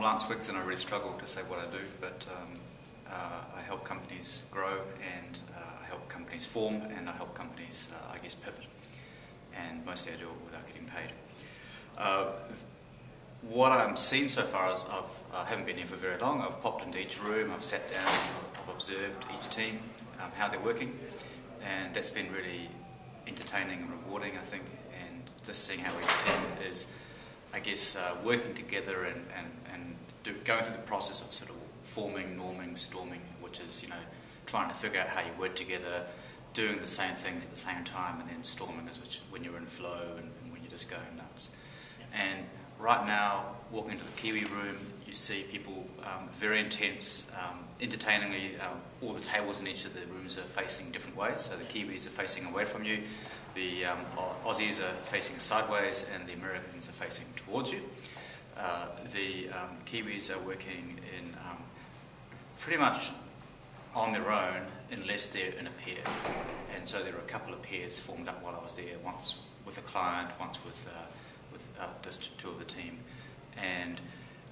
Lance Wiggs, and I really struggle to say what I do, but I help companies grow, and I help companies form, and I help companies, I guess, pivot. And mostly I do it without getting paid. What I'm seeing so far is I haven't been here for very long. I've popped into each room, I've sat down, I've observed each team, how they're working, and that's been really entertaining and rewarding, I think, and just seeing how each team is, I guess, working together and going through the process of sort of forming, norming, storming, which is, you know, trying to figure out how you work together, doing the same things at the same time, and then storming is when you're in flow and when you're just going nuts. And right now, walking into the Kiwi room, you see people very intense, entertainingly. All the tables in each of the rooms are facing different ways. So the Kiwis are facing away from you, the Aussies are facing sideways, and the Americans are facing towards you. The Kiwis are working in pretty much on their own unless they're in a pair. And so there are a couple of pairs formed up while I was there, once with a client, once with just two of the team. And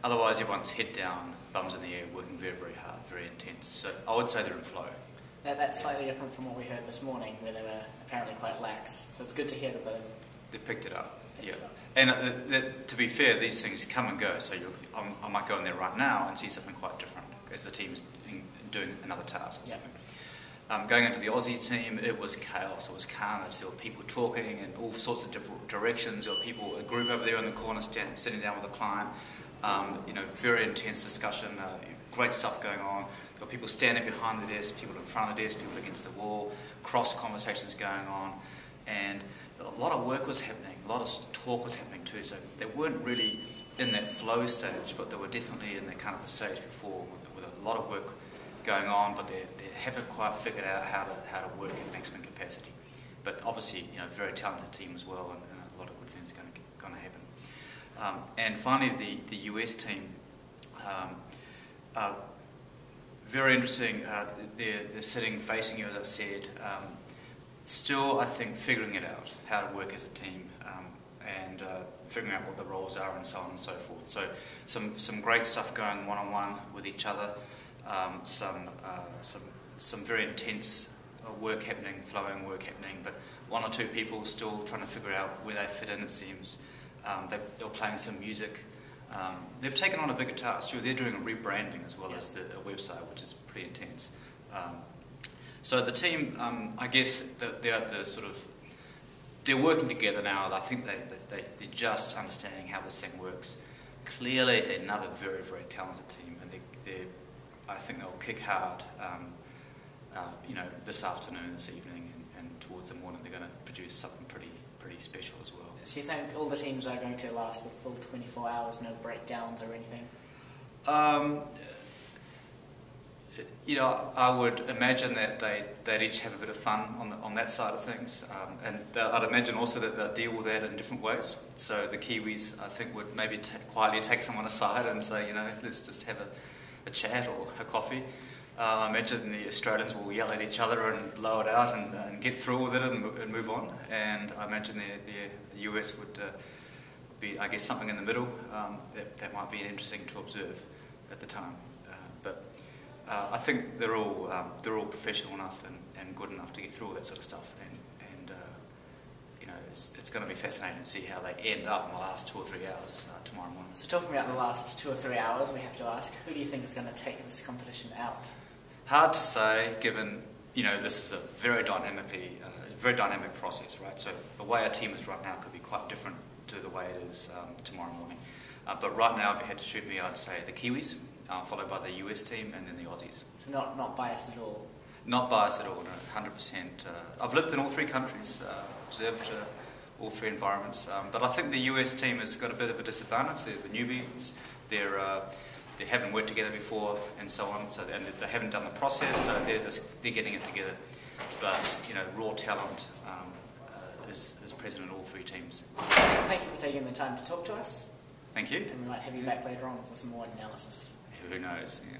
otherwise everyone's head down, bums in the air, working very, very hard, very intense. So I would say they're in flow. That's slightly different from what we heard this morning, where they were apparently quite lax. So it's good to hear that they've picked it up. Yeah. And to be fair, these things come and go. So I might go in there right now and see something quite different as the team's doing another task or something. Going into the Aussie team, it was chaos, it was carnage. There were people talking in all sorts of different directions. There were people, a group over there in the corner sitting down with a client. You know, very intense discussion, great stuff going on. There were people standing behind the desk, people in front of the desk, people against the wall, cross conversations going on, and a lot of work was happening, a lot of talk was happening too. So they weren't really in that flow stage, but they were definitely in the kind of the stage before, with a lot of work going on, but they haven't quite figured out how to work at maximum capacity. But obviously, you know, very talented team as well, and a lot of good things are going to happen. And finally, the US team, very interesting. They're sitting facing you, as I said. Still, I think, figuring it out, how to work as a team, and figuring out what the roles are, and so on and so forth. So some great stuff going one-on-one with each other. Some very intense work happening, flowing work happening, but one or two people still trying to figure out where they fit in, it seems. They're playing some music. They've taken on a bigger task too. They're doing a rebranding as well as the website, which is pretty intense. So the team, I guess, they're working together now. I think they're just understanding how this thing works. Clearly, another very, very talented team, and I think they'll kick hard. You know, this afternoon, this evening, and towards the morning, they're going to produce something pretty special as well. So you think all the teams are going to last the full 24 hours, no breakdowns or anything? You know, I would imagine that they'd each have a bit of fun on that side of things, and I'd imagine also that they'll deal with that in different ways. So the Kiwis, I think, would maybe quietly take someone aside and say, you know, let's just have a chat or a coffee. I imagine the Australians will yell at each other and blow it out and get through with it and move on. And I imagine the US would be, I guess, something in the middle. That might be interesting to observe at the time. But I think they're all professional enough and good enough to get through all that sort of stuff. And you know, it's going to be fascinating to see how they end up in the last 2 or 3 hours tomorrow morning. So talking about the last 2 or 3 hours, we have to ask, who do you think is going to take this competition out? Hard to say, given, you know, this is a very dynamic process, right? So the way our team is right now could be quite different to the way it is tomorrow morning. But right now, if you had to shoot me, I'd say the Kiwis, followed by the US team, and then the Aussies. So not biased at all? Not biased at all, no, 100%. I've lived in all 3 countries, observed all 3 environments, but I think the US team has got a bit of a disadvantage. They're the newbies, they haven't worked together before, and so on. So and they haven't done the process, so they're getting it together. But you know, raw talent is present in all 3 teams. Thank you for taking the time to talk to us. Thank you. And we might have you back later on for some more analysis. Who knows? Yeah.